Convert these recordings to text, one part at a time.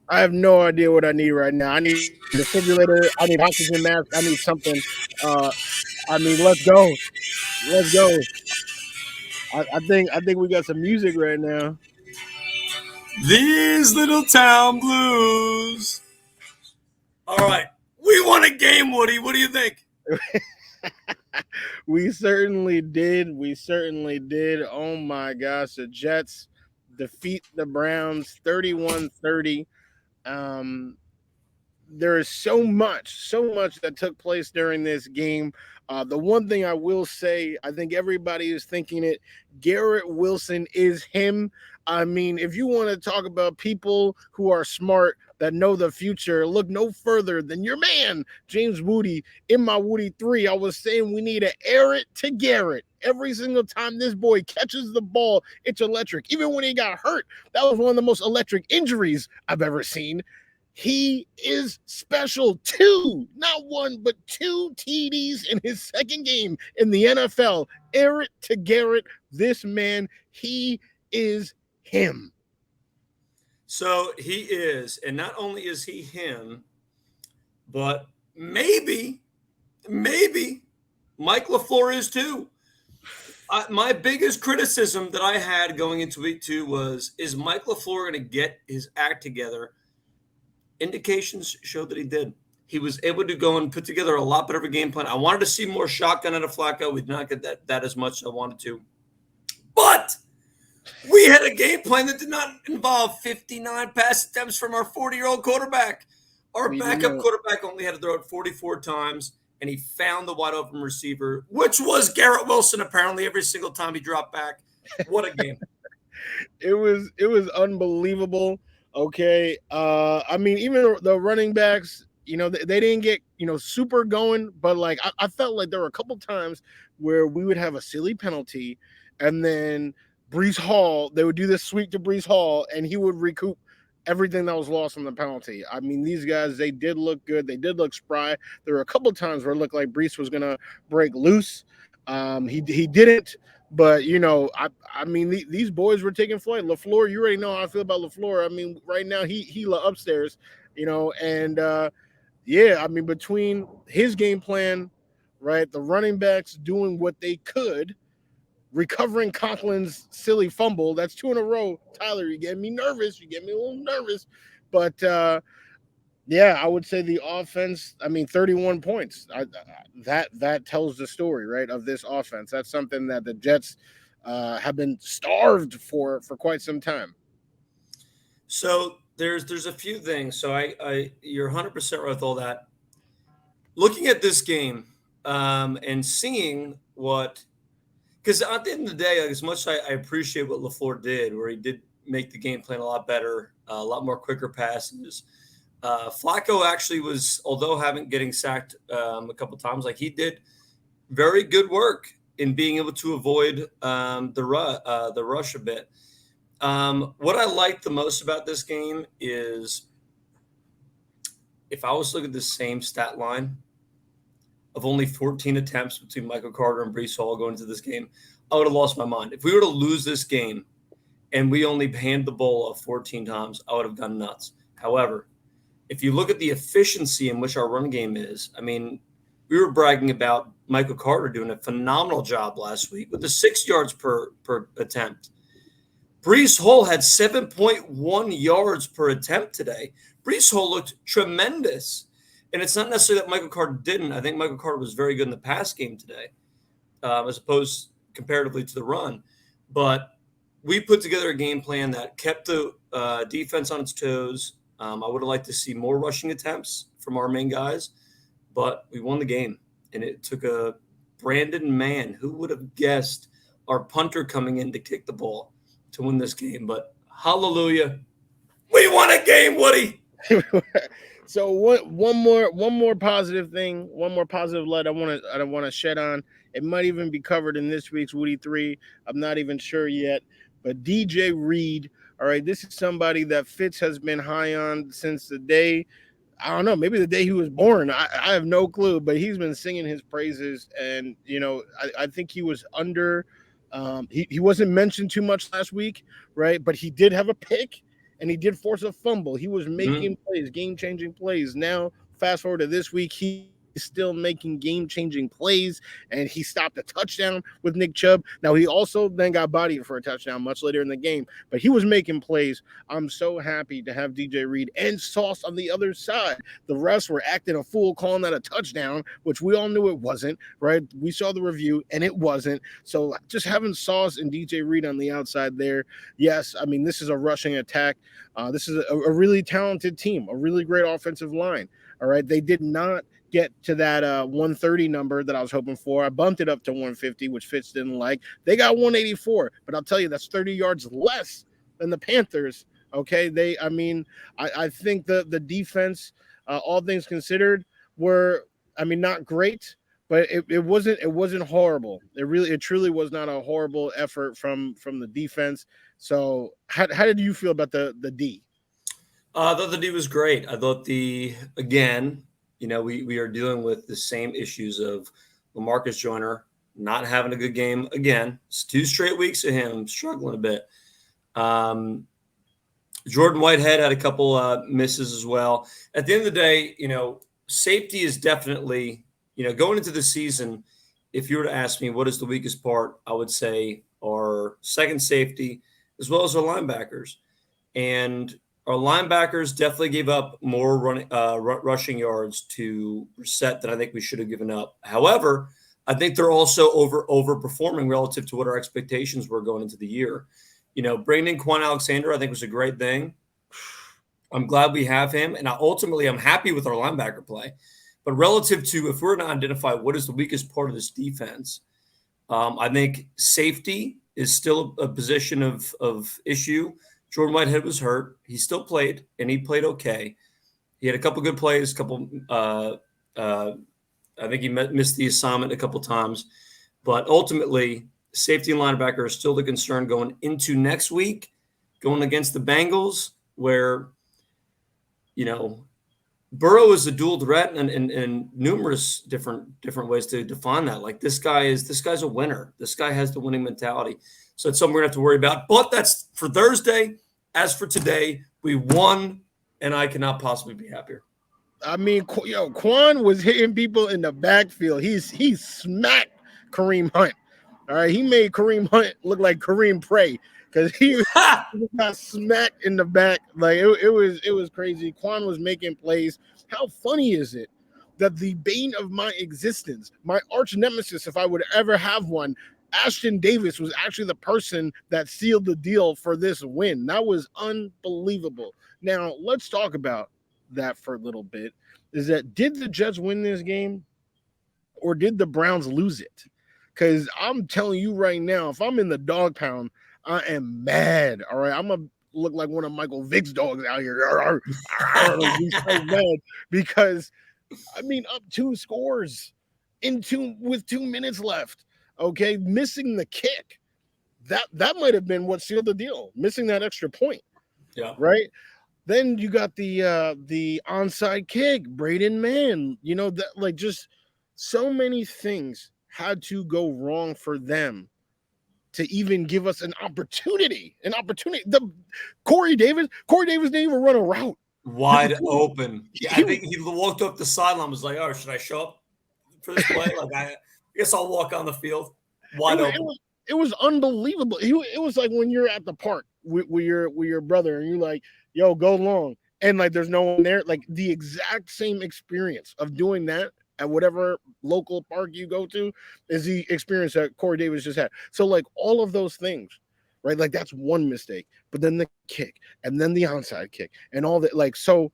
I have no idea what I need right now. I need a defibrillator. I need oxygen mask. I need something. Uh, I mean, let's go. Let's go. I think we got some music right now. These little town blues. All right. We won a game, Woody. What do you think? We certainly did. We certainly did. Oh my gosh, the Jets defeat the Browns 31-30. Um there is so much that took place during this game. The one thing I will say, I think everybody is thinking it. Garrett Wilson is him. I mean, if you want to talk about people who are smart that know the future, look no further than your man, James Wudi. In my Woody 3, I was saying we need to air it to Garrett. Every single time this boy catches the ball, it's electric. Even when he got hurt, that was one of the most electric injuries I've ever seen. He is special. Two, not one, but two TDs in his second game in the NFL. Air it to Garrett. This man, he is him. So he is, and not only is he him, but maybe Mike LaFleur is too. My biggest criticism that I had going into week 2 was, is Mike LaFleur going to get his act together? Indications showed that he did. He was able to go and put together a lot better of a game plan. I wanted to see more shotgun out of Flacco. We did not get that as much as I wanted to. But we had a game plan that did not involve 59 pass attempts from our 40-year-old quarterback. Our backup quarterback only had to throw it 44 times, and he found the wide open receiver, which was Garrett Wilson, apparently, every single time he dropped back. What a game. It was unbelievable. Okay. I mean, even the running backs, they didn't get, super going, but like I felt like there were a couple times where we would have a silly penalty, and then Brees Hall, they would do this sweep to Brees Hall, and he would recoup everything that was lost from the penalty. I mean, these guys, they did look good. They did look spry. There were a couple times where it looked like Brees was gonna break loose. He didn't. But I mean, these boys were taking flight. LaFleur, you already know how I feel about LaFleur. I mean, right now he upstairs, and yeah, I mean, between his game plan, right, the running backs doing what they could, recovering Conklin's silly fumble. That's 2 in a row. Tyler, you get me nervous. You get me a little nervous, but yeah, I would say the offense. I mean, 31 points. That tells the story, right, of this offense. That's something that the Jets have been starved for quite some time. So there's a few things. So I you're 100% right with all that. Looking at this game and seeing what, because at the end of the day, like, as much as I appreciate what LaFleur did, where he did make the game plan a lot better, a lot more quicker passes. Flacco actually was, although getting sacked a couple times, like he did very good work in being able to avoid the rush a bit. What I like the most about this game is, if I was to look at the same stat line of only 14 attempts between Michael Carter and Brees Hall going into this game, I would have lost my mind. If we were to lose this game and we only hand the ball off 14 times, I would have gone nuts. However, if you look at the efficiency in which our run game is, I mean, we were bragging about Michael Carter doing a phenomenal job last week with the 6 yards per attempt. Brees Hall had 7.1 yards per attempt today. Brees Hall looked tremendous. And it's not necessarily that Michael Carter didn't. I think Michael Carter was very good in the pass game today, as opposed comparatively to the run. But we put together a game plan that kept the defense on its toes. I would have liked to see more rushing attempts from our main guys, but we won the game. And it took a Brandon Mann. Who would have guessed our punter coming in to kick the ball to win this game? But hallelujah, we won a game, Woody. So one more positive thing, one more positive light I want to shed on. It might even be covered in this week's Woody 3. I'm not even sure yet. But DJ Reed, all right, this is somebody that Fitz has been high on since the day, I don't know, maybe the day he was born. I have no clue, but he's been singing his praises. And, I think he was under, he wasn't mentioned too much last week, right? But he did have a pick. and he did force a fumble. He was Mhm. making plays, game-changing plays. Now, fast forward to this week, he's still making game-changing plays, and he stopped a touchdown with Nick Chubb. Now, he also then got bodied for a touchdown much later in the game, but he was making plays. I'm so happy to have DJ Reed and Sauce on the other side. The refs were acting a fool, calling that a touchdown, which we all knew it wasn't, right? We saw the review, and it wasn't. So just having Sauce and DJ Reed on the outside there, yes, I mean, this is a rushing attack. This is a really talented team, a really great offensive line. All right. They did not get to that 130 number that I was hoping for. I bumped it up to 150, which Fitz didn't like. They got 184, but I'll tell you, that's 30 yards less than the Panthers. Okay. I think the defense, all things considered, were, I mean, not great, but it wasn't horrible. It truly was not a horrible effort from the defense. So how did you feel about the D? I thought the D was great. I thought again, we are dealing with the same issues of LaMarcus Joyner not having a good game again. It's 2 straight weeks of him struggling a bit. Jordan Whitehead had a couple misses as well. At the end of the day, safety is definitely, going into the season, if you were to ask me what is the weakest part, I would say our second safety as well as our linebackers. And our linebackers definitely gave up more rushing yards to Brissett than I think we should have given up. However, I think they're also overperforming relative to what our expectations were going into the year. Bringing in Quan Alexander, I think was a great thing. I'm glad we have him, and I'm happy with our linebacker play. But relative to if we're going to identify what is the weakest part of this defense, I think safety is still a position of issue. Jordan Whitehead was hurt. He still played, and he played okay. He had a couple good plays, I think he missed the assignment a couple times. But ultimately, safety and linebacker are still the concern going into next week, going against the Bengals, where, Burrow is a dual threat and numerous different ways to define that. Like this guy's a winner. This guy has the winning mentality. So it's something we're gonna have to worry about. But that's for Thursday. As for today, we won, and I cannot possibly be happier. I mean, Quan was hitting people in the backfield. He smacked Kareem Hunt. All right, he made Kareem Hunt look like Kareem Prey because he got smacked in the back. Like it was crazy. Quan was making plays. How funny is it that the bane of my existence, my arch nemesis, if I would ever have one, Ashton Davis, was actually the person that sealed the deal for this win. That was unbelievable. Now let's talk about that for a little bit. Is that did the Jets win this game, or did the Browns lose it? Because I'm telling you right now, if I'm in the dog pound, I am mad. All right, I'm gonna look like one of Michael Vick's dogs out here. He's so mad because I mean, up 2 scores with 2 minutes left. Okay, missing the kick. That might have been what sealed the deal. Missing that extra point. Yeah. Right. Then you got the onside kick, Braden Mann. That like just so many things had to go wrong for them to even give us an opportunity. The Corey Davis didn't even run a route. Wide open. I think he walked up the sideline, was like, "Oh, should I show up for this play? Like, I guess I'll walk on the field." Wide open. It was unbelievable. It was like when you're at the park with your brother and you're like, "Yo, go long," and like there's no one there. Like the exact same experience of doing that at whatever local park you go to is the experience that Corey Davis just had. So like all of those things, right? Like that's one mistake, but then the kick and then the onside kick and all that. Like so,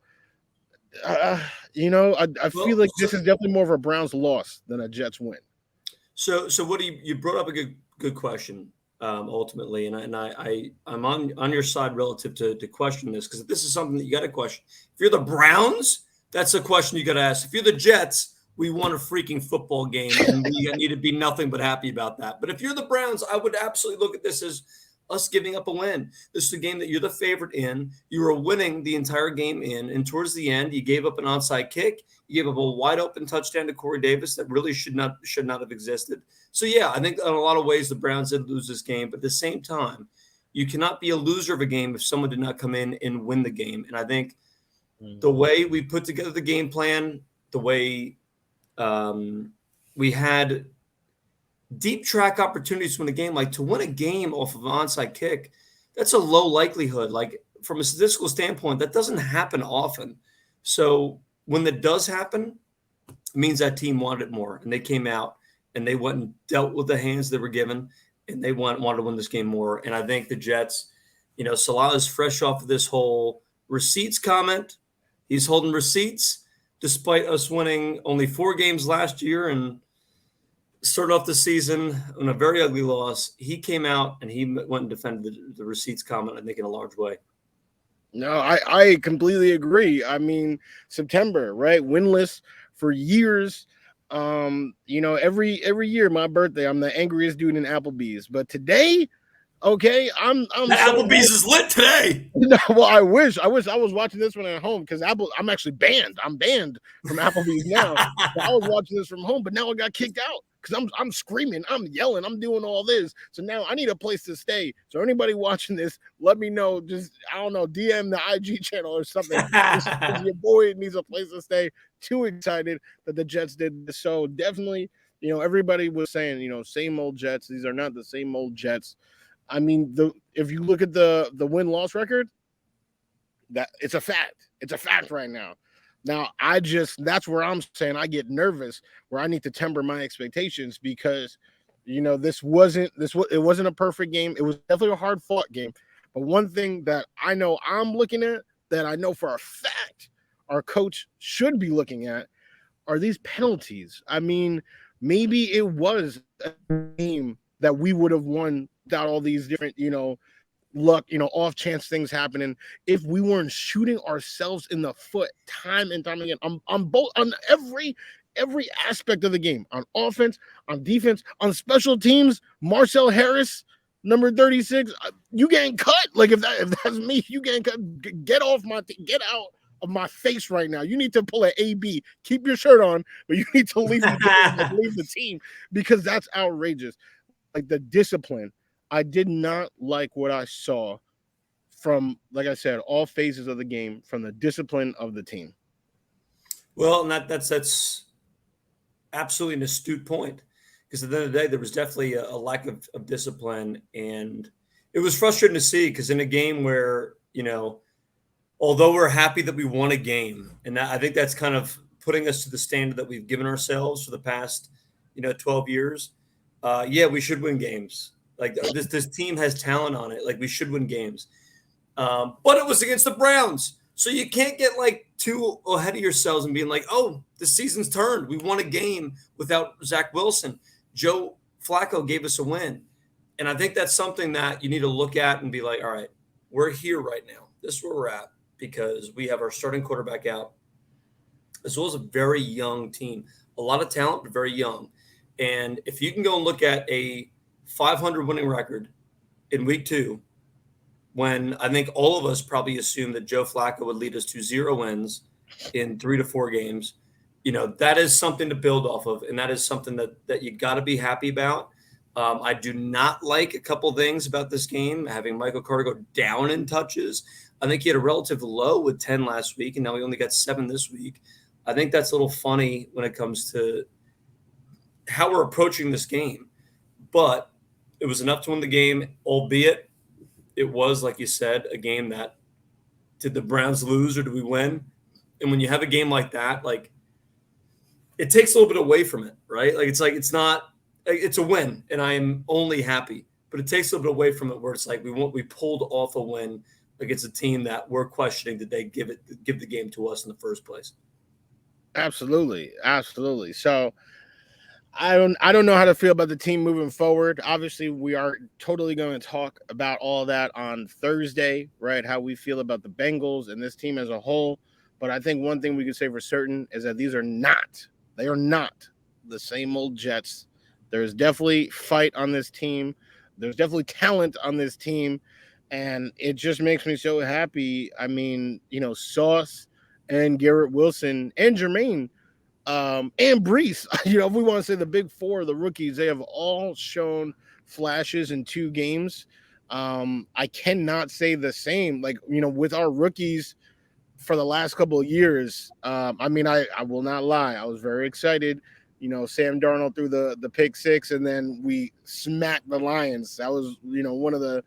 I feel like this is definitely more of a Browns loss than a Jets win. So what do you brought up a good question ultimately, and I'm on your side relative to question this, because this is something that you got to question. If you're the Browns, that's a question you got to ask. If you're the Jets, we won a freaking football game, and we need to be nothing but happy about that. But if you're the Browns, I would absolutely look at this as us giving up a win. This is a game that you're the favorite in. You were winning the entire game in, and towards the end, you gave up an onside kick. You gave up a wide open touchdown to Corey Davis that really should not have existed. So yeah, I think in a lot of ways the Browns did lose this game, but at the same time, You cannot be a loser of a game if someone did not come in and win the game. And I think Mm. the way we put together the game plan, the way we had deep track opportunities to win a game, like to win a game off of an onside kick, that's a low likelihood. Like from a statistical standpoint, that doesn't happen often. So when that does happen, it means that team wanted it more, and they came out and they went and dealt with the hands they were given, and they wanted to win this game more. And I think the Jets, Salah is fresh off of this whole receipts comment. He's holding receipts despite us winning only 4 games last year and started off the season on a very ugly loss. He came out and he went and defended the receipts comment, I think, in a large way. No, I completely agree. I mean, September, right? Winless for years. Every year my birthday, I'm the angriest dude in Applebee's. But today, okay, I'm The so Applebee's is lit today. No, well, I wish I was watching this one at home because I'm actually banned. I'm banned from Applebee's now. So I was watching this from home, but now I got kicked out because I'm screaming, I'm yelling, I'm doing all this. So now I need a place to stay. So anybody watching this, let me know. Just I don't know, DM the IG channel or something. Your boy needs a place to stay. Too excited that the Jets did this. So definitely, everybody was saying, same old Jets. These are not the same old Jets. I mean, if you look at the win-loss record, that it's a fact. It's a fact right now. Now, that's where I'm saying I get nervous, where I need to temper my expectations because, it wasn't a perfect game. It was definitely a hard-fought game. But one thing that I know I'm looking at, that I know for a fact our coach should be looking at, are these penalties. I mean, maybe it was a game that we would have won without all these different, luck, off chance things happening if we weren't shooting ourselves in the foot time and time again on every aspect of the game, on offense, on defense, on special teams. Marcel Harris, number 36, you getting cut. Like if that's me, you getting cut. Get out of my face right now. You need to pull an AB. Keep your shirt on, but you need to leave the team because that's outrageous. Like the discipline. I did not like what I saw from, like I said, all phases of the game, from the discipline of the team. Well, and that's absolutely an astute point, because at the end of the day, there was definitely a lack of discipline, and it was frustrating to see because in a game where, although we're happy that we won a game, and I think that's kind of putting us to the standard that we've given ourselves for the past, 12 years. We should win games. Like this team has talent on it. Like we should win games. But it was against the Browns. So you can't get like too ahead of yourselves and being like, oh, the season's turned. We won a game without Zach Wilson. Joe Flacco gave us a win. And I think that's something that you need to look at and be like, all right, we're here right now. This is where we're at because we have our starting quarterback out, as well as a very young team. A lot of talent, but very young. And if you can go and look at a 500 winning record in week 2, when I think all of us probably assumed that Joe Flacco would lead us to 0 wins in 3 to 4 games, that is something to build off of. And that is something that you got to be happy about. I do not like a couple things about this game, having Michael Carter go down in touches. I think he had a relative low with 10 last week, and now he only got 7 this week. I think that's a little funny when it comes to how we're approaching this game. But it was enough to win the game, albeit it was, like you said, a game that, did the Browns lose or do we win? And when you have a game like that, like it takes a little bit away from it, right? It's not, it's a win and I am only happy, but it takes a little bit away from it where it's like we pulled off a win against a team that we're questioning, did they give the game to us in the first place? Absolutely. So I don't know how to feel about the team moving forward. Obviously, we are totally going to talk about all that on Thursday, right? How we feel about the Bengals and this team as a whole. But I think one thing we can say for certain is that they are not the same old Jets. There's definitely fight on this team. There's definitely talent on this team. And it just makes me so happy. I mean, Sauce and Garrett Wilson and Jermaine, and Brees, if we want to say the big 4 of the rookies, they have all shown flashes in 2 games. I cannot say the same. Like, with our rookies for the last couple of years, I mean, I will not lie. I was very excited. Sam Darnold threw the pick six, and then we smacked the Lions. That was, one of the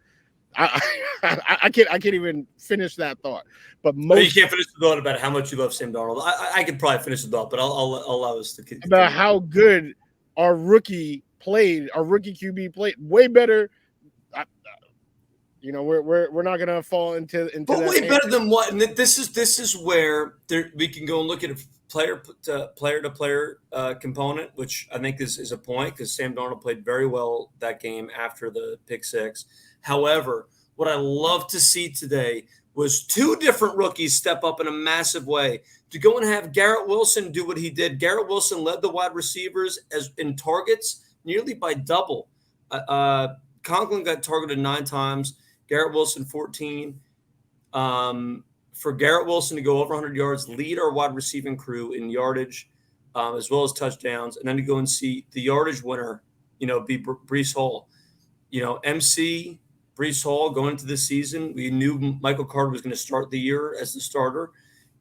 I, I can't even finish that thought. But Oh, you most can't finish the thought about how much you love Sam Darnold. I could probably finish the thought, but I'll allow us to about continue. how good our rookie QB played, way better. I, we're not gonna fall into But that. way better than what? And this is where we can go and look at a player to player component, which I think is a point because Sam Darnold played very well that game after the pick six. However, what I love to see today was two different rookies step up in a massive way. To go and have Garrett Wilson do what he did. Garrett Wilson led the wide receivers as in targets nearly by double. Conklin got targeted 9 times. Garrett Wilson 14. For Garrett Wilson to go over 100 yards, lead our wide receiving crew in yardage, as well as touchdowns, and then to go and see the yardage winner, be Breece Hall. MC Breece Hall going into this season, we knew Michael Carter was going to start the year as the starter,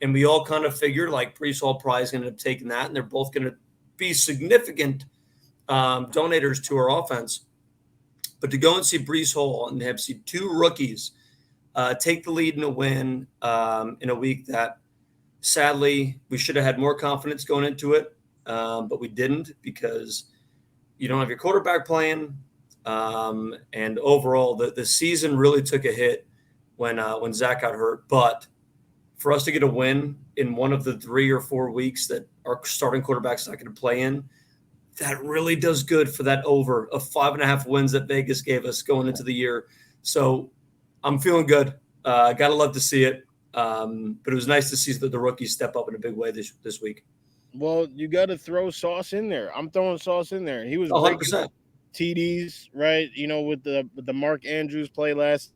and we all kind of figured like Breece Hall probably is going to end up taking that, and they're both going to be significant donators to our offense. But to go and see Breece Hall and have see two rookies take the lead in a win in a week that sadly we should have had more confidence going into it, but we didn't because you don't have your quarterback playing. And overall, the season really took a hit when Zach got hurt. But for us to get a win in one of the 3 or 4 weeks that our starting quarterback's not going to play in, that really does good for that over of 5.5 wins that Vegas gave us going into the year. So I'm feeling good. Gotta love to see it. But it was nice to see the rookies step up in a big way this week. Well, you got to throw Sauce in there. I'm throwing Sauce in there. He was 100%. TDs, right? With the Mark Andrews play last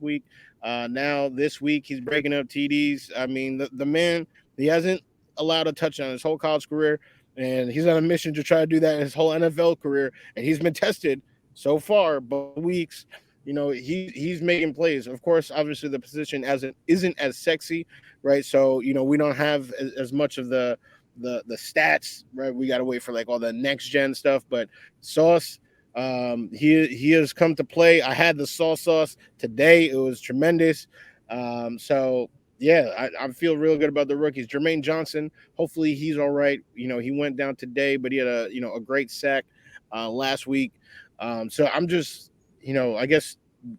week. Now this week he's breaking up TDs. I mean, the man, he hasn't allowed a touchdown his whole college career, and he's on a mission to try to do that his whole NFL career. And he's been tested so far, both weeks. He's making plays. Of course, obviously the position isn't as sexy, right? So we don't have as much of the stats, right? We got to wait for like all the next gen stuff. But Sauce, he has come to play. I had the sauce today. It was tremendous. So yeah, I feel real good about the rookies. Jermaine Johnson, hopefully he's all right. He went down today, but he had a great sack last week. So I'm just,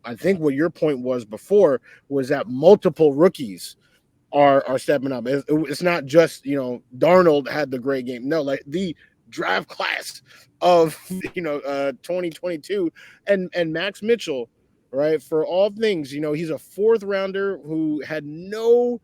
I think what your point was before was that multiple rookies are stepping up. It's not just Darnold had the great game. No, like the draft class of 2022 and Max Mitchell, right? For all things, he's a 4th rounder who had no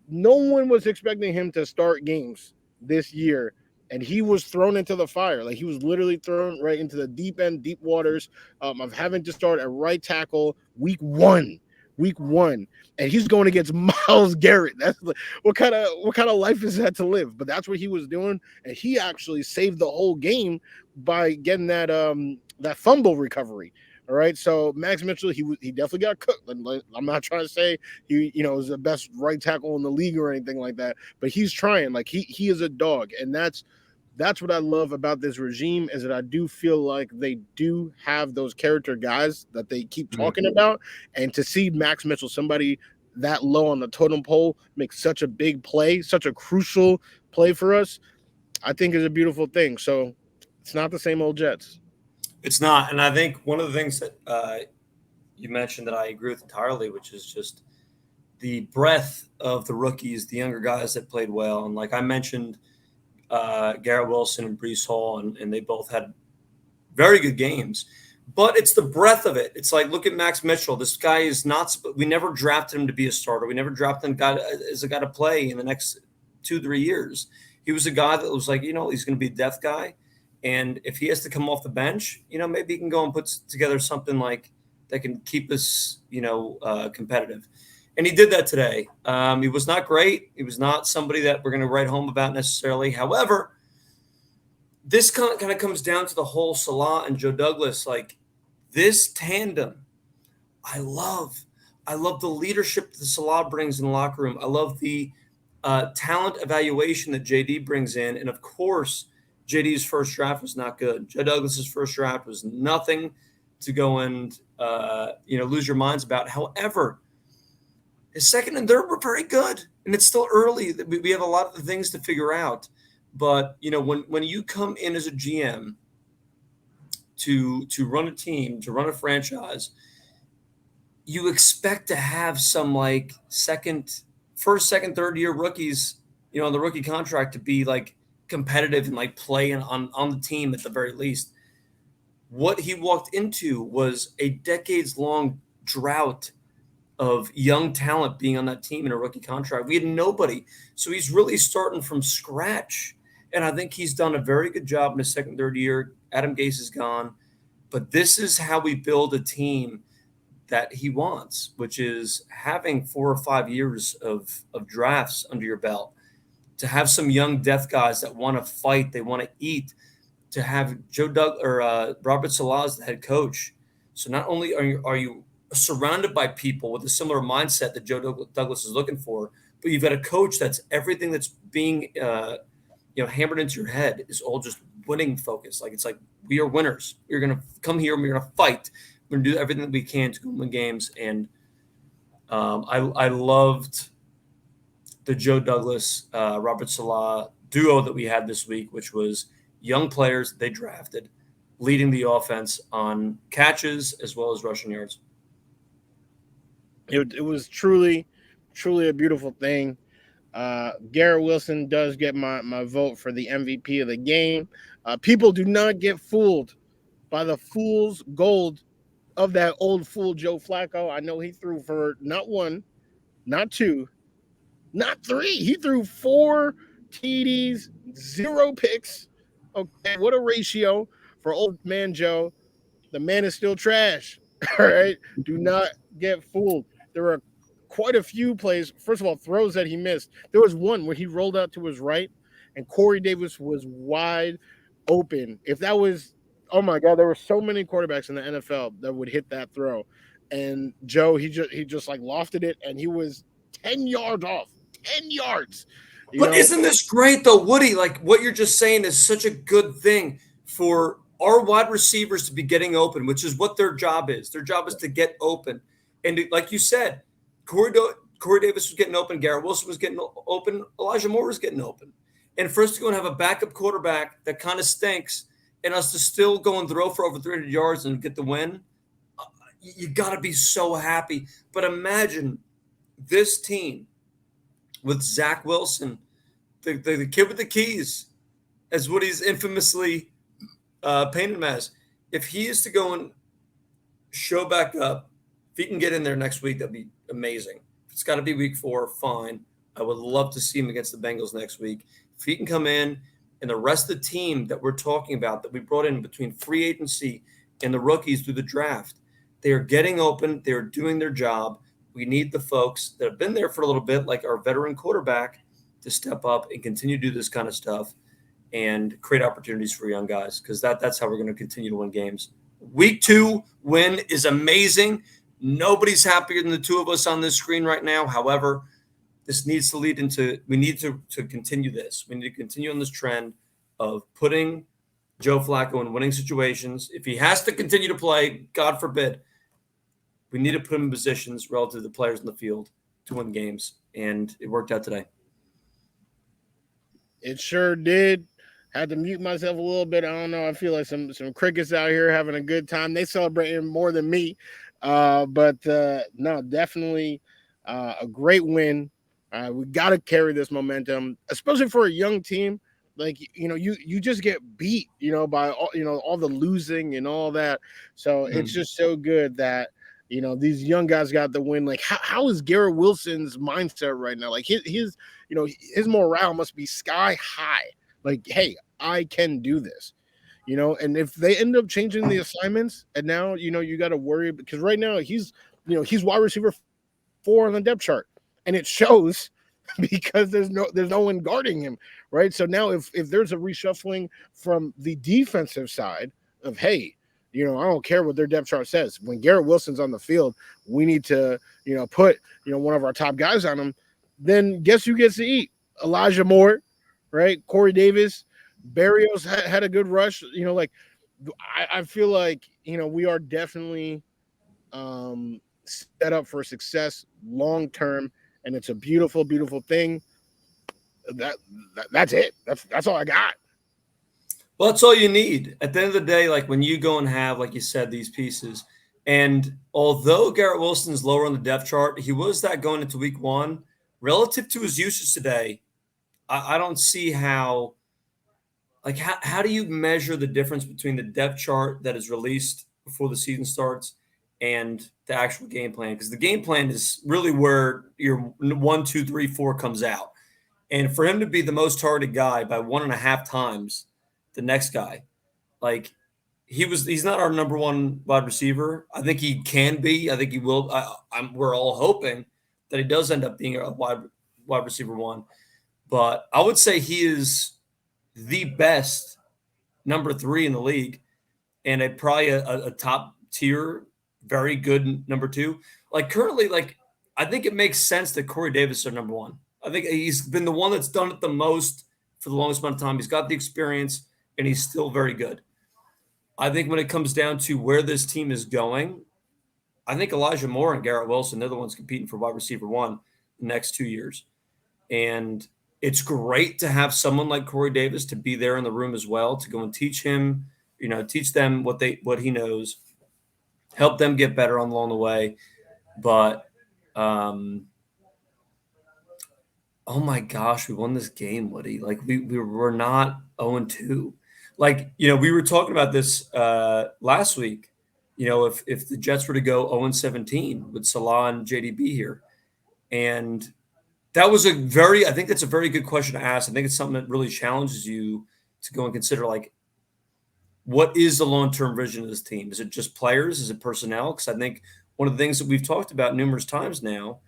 one was expecting him to start games this year, and he was thrown into the fire. Like he was literally thrown right into the deep waters of having to start at right tackle week one, and he's going against Myles Garrett. That's like, what kind of life is that to live? But that's what he was doing, and he actually saved the whole game by getting that fumble recovery. All right, so Max Mitchell, he definitely got cooked. I'm not trying to say he is the best right tackle in the league or anything like that, but he's trying. Like he is a dog, and that's what I love about this regime is that I do feel like they do have those character guys that they keep talking about, and to see Max Mitchell, somebody that low on the totem pole, make such a big play, such a crucial play for us, I think is a beautiful thing. So it's not the same old Jets. It's not. And I think one of the things that you mentioned that I agree with entirely, which is just the breadth of the rookies, the younger guys that played well. And like I mentioned, Garrett Wilson and Breece Hall, and they both had very good games. But it's the breadth of it. It's like, look at Max Mitchell. This guy is not – we never drafted him to be a starter. We never drafted him as a guy to play in the next 2-3 years. He was a guy that was like, he's going to be a depth guy. And if he has to come off the bench, maybe he can go and put together something like that can keep us, competitive. And he did that today. He was not great. He was not somebody that we're going to write home about necessarily. However, this kind of comes down to the whole Salah and Joe Douglas. Like this tandem I love the leadership that Salah brings in the locker room. I love the talent evaluation that JD brings in, and of course, JD's first draft was not good. Joe Douglas's first draft was nothing to go and lose your minds about. However, his second and third were very good, and it's still early. We have a lot of the things to figure out. But when you come in as a GM to run a team, to run a franchise, you expect to have some like first, second, third year rookies, on the rookie contract to be like competitive and like play on the team at the very least. What he walked into was a decades long drought of young talent being on that team in a rookie contract. We had nobody. So he's really starting from scratch. And I think he's done a very good job in his second, third year. Adam Gase is gone. But this is how we build a team that he wants, which is having 4 or 5 years of drafts under your belt, to have some young death guys that want to fight, they want to eat, to have Robert Salah as the head coach. So not only are you surrounded by people with a similar mindset that Joe Douglas is looking for, but you've got a coach that's everything that's being hammered into your head is all just winning focus. Like, it's like, we are winners. We're going to come here and we're going to fight. We're going to do everything that we can to win games. And I loved the Joe Douglas, Robert Salah duo that we had this week, which was young players they drafted, leading the offense on catches as well as rushing yards. It was truly a beautiful thing. Garrett Wilson does get my vote for the MVP of the game. People do not get fooled by the fool's gold of that old fool Joe Flacco. I know he threw for not 1, not 2, not 3. He threw 4 TDs, 0 picks. Okay, what a ratio for old man Joe. The man is still trash. All right, do not get fooled. There were quite a few plays. First of all, throws that he missed. There was one where he rolled out to his right, and Corey Davis was wide open. If that was, oh my God, there were so many quarterbacks in the NFL that would hit that throw, and Joe, he just like lofted it, and he was 10 yards off. 10 yards. But isn't this great though, Woody? Like, what you're just saying is such a good thing for our wide receivers to be getting open, which is what their job is. Their job is to get open. And like you said, Corey Davis was getting open. Garrett Wilson was getting open. Elijah Moore was getting open. And for us to go and have a backup quarterback that kind of stinks, and us to still go and throw for over 300 yards and get the win, you got to be so happy. But imagine this team with Zach Wilson, the kid with the keys, as Woody's infamously painted him as. If he is to go and show back up, if he can get in there next week, that'd be amazing. If it's got to be week 4, fine. I would love to see him against the Bengals next week. If he can come in, and the rest of the team that we're talking about, that we brought in between free agency and the rookies through the draft, they are getting open. They're doing their job. We need the folks that have been there for a little bit, like our veteran quarterback, to step up and continue to do this kind of stuff and create opportunities for young guys, because that's how we're going to continue to win games. Week 2 win is amazing. Nobody's happier than the two of us on this screen right now. However, this needs to lead into, we need to continue this. We need to continue on this trend of putting Joe Flacco in winning situations. If he has to continue to play, God forbid, we need to put him in positions relative to the players in the field to win games. And it worked out today. It sure did. Had to mute myself a little bit. I don't know. I feel like some crickets out here having a good time. They celebrating more than me. But no, definitely a great win. We got to carry this momentum, especially for a young team. Like, you just get beat, by all the losing and all that. So it's just so good that, these young guys got the win. Like, how is Garrett Wilson's mindset right now? Like his morale must be sky high. Like, hey, I can do this, and if they end up changing the assignments, and now, you got to worry, because right now he's wide receiver 4 on the depth chart, and it shows because there's no one guarding him, right? So now if there's a reshuffling from the defensive side of, hey, I don't care what their depth chart says. When Garrett Wilson's on the field, we need to, put, one of our top guys on him. Then guess who gets to eat? Elijah Moore, right? Corey Davis, Barrios had a good rush. I feel like, we are definitely set up for success long term, and it's a beautiful, beautiful thing. That's it. That's all I got. Well, that's all you need. At the end of the day, like when you go and have, like you said, these pieces, and although Garrett Wilson's lower on the depth chart, he was that going into week one. Relative to his usage today, I don't see how do you measure the difference between the depth chart that is released before the season starts and the actual game plan? Because the game plan is really where your 1, 2, 3, 4 comes out. And for him to be the most targeted guy by 1.5 times the next guy, like he's not our number one wide receiver. I think he can be. I think he will. We're all hoping that he does end up being a wide receiver one. But I would say he is the best number 3 in the league, and probably a top tier, very good number 2. Like currently, I think it makes sense that Corey Davis is number 1. I think he's been the one that's done it the most for the longest amount of time. He's got the experience, and he's still very good. I think when it comes down to where this team is going, I think Elijah Moore and Garrett Wilson, they're the ones competing for wide receiver 1 the next 2 years. And it's great to have someone like Corey Davis to be there in the room as well, to go and teach him, teach them what he knows, help them get better along the way. But, oh my gosh, we won this game, Woody. Like we were not 0-2. Like, we were talking about this last week. If the Jets were to go 0-17 with Salah and JDB here, and that was I think that's a very good question to ask. I think it's something that really challenges you to go and consider, like, what is the long-term vision of this team? Is it just players? Is it personnel? Because I think one of the things that we've talked about numerous times now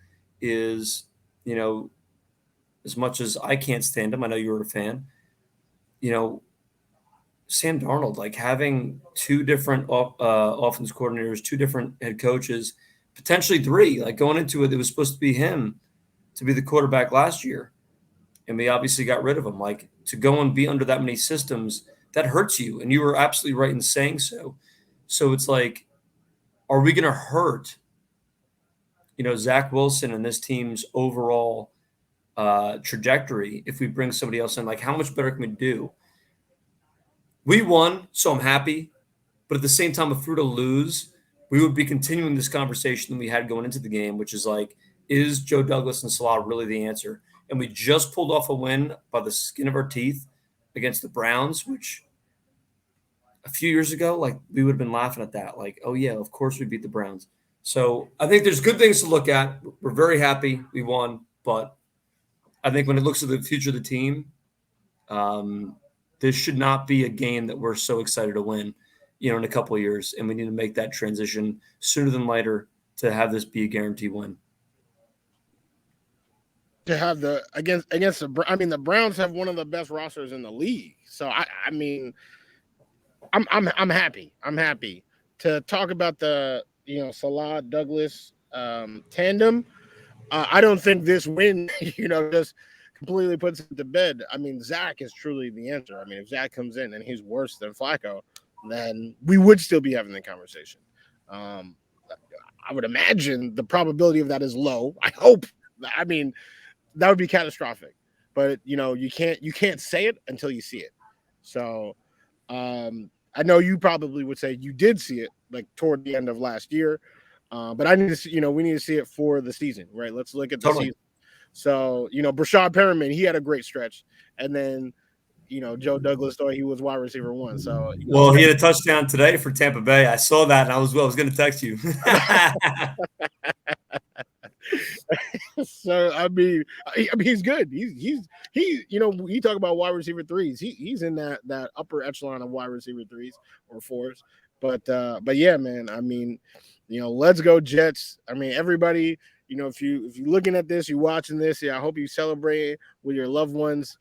is, as much as I can't stand him, I know you were a fan, Sam Darnold, like having 2 different offense coordinators, 2 different head coaches, potentially 3, like going into it was supposed to be him to be the quarterback last year. And we obviously got rid of him. Like, to go and be under that many systems, that hurts you. And you were absolutely right in saying so. So it's like, are we going to hurt, Zach Wilson and this team's overall trajectory if we bring somebody else in? Like, how much better can we do? We won, so I'm happy. But at the same time, if we were to lose, we would be continuing this conversation that we had going into the game, which is like, is Joe Douglas and Salah really the answer? And we just pulled off a win by the skin of our teeth against the Browns, which a few years ago, like, we would have been laughing at that. Like, oh, yeah, of course we beat the Browns. So I think there's good things to look at. We're very happy we won. But I think when it looks at the future of the team, this should not be a game that we're so excited to win, in a couple of years. And we need to make that transition sooner than later to have this be a guaranteed win. To have against the Browns have one of the best rosters in the league. So I'm happy. I'm happy to talk about the Salah Douglas tandem. I don't think this win just completely puts it to bed. I mean, Zach is truly the answer. I mean, if Zach comes in and he's worse than Flacco, then we would still be having the conversation. I would imagine the probability of that is low. I hope. I mean, that would be catastrophic. But you can't say it until you see it. So I know you probably would say you did see it like toward the end of last year. But I need to see, we need to see it for the season, right? Let's look at the season. So, Brashad Perriman, he had a great stretch. And then, Joe Douglas thought he was wide receiver 1. So, well, he had a touchdown today for Tampa Bay. I saw that, and I was going to text you. So, I mean, he's good. He's you talk about wide receiver 3s. He's in that upper echelon of wide receiver 3s or 4s. But yeah, man, I mean, let's go Jets. I mean, everybody, if you're looking at this, you're watching this, I hope you celebrate with your loved ones.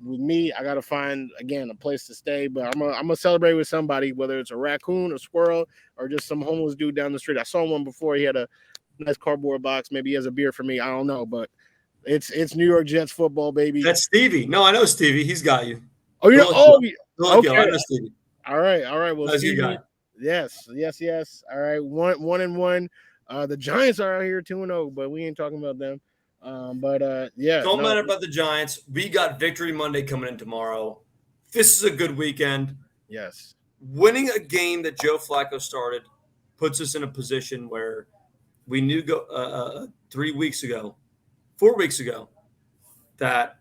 With me, I gotta find again a place to stay, but I'm gonna celebrate with somebody, whether it's a raccoon, a squirrel, or just some homeless dude down the street. I saw one before. He had a nice cardboard box. Maybe he has a beer for me. I don't know, but it's New York Jets football, baby. That's Stevie. No, I know Stevie. He's got you. Oh, you know, Don't look oh, you up. Don't look you up. I okay. know Stevie. All right, all right. Well, That's your guy. Stevie, yes. All right, one and one. The Giants are out here 2-0, but we ain't talking about them. Yeah, Don't no, matter about the Giants. We got Victory Monday coming in tomorrow. This is a good weekend. yes, Winning a game that Joe Flacco started puts us in a position where we knew 3 weeks ago, 4 weeks ago, that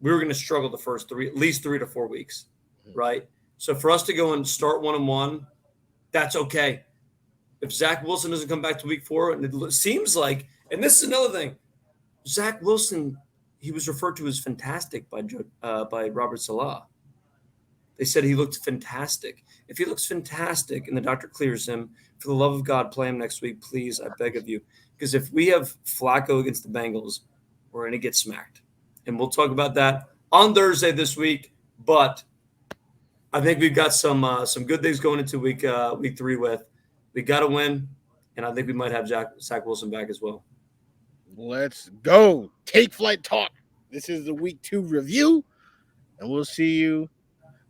we were going to struggle the first at least 3 to 4 weeks, right? So for us to go and start 1-1, that's okay. If Zach Wilson doesn't come back to week 4, and it seems like, and this is another thing, Zach Wilson, he was referred to as fantastic by Robert Salah. They said he looked fantastic. If he looks fantastic and the doctor clears him, for the love of God, play him next week, please. I beg of you. Because if we have Flacco against the Bengals, we're going to get smacked. And we'll talk about that on Thursday this week. But I think we've got some good things going into week 3 with. We got to win, and I think we might have Zach Wilson back as well. let's go. Take flight talk. This is the week 2 review, and we'll see you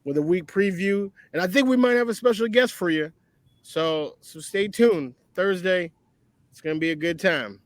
with a week preview. And I think we might have a special guest for you. So stay tuned. Thursday, it's gonna be a good time.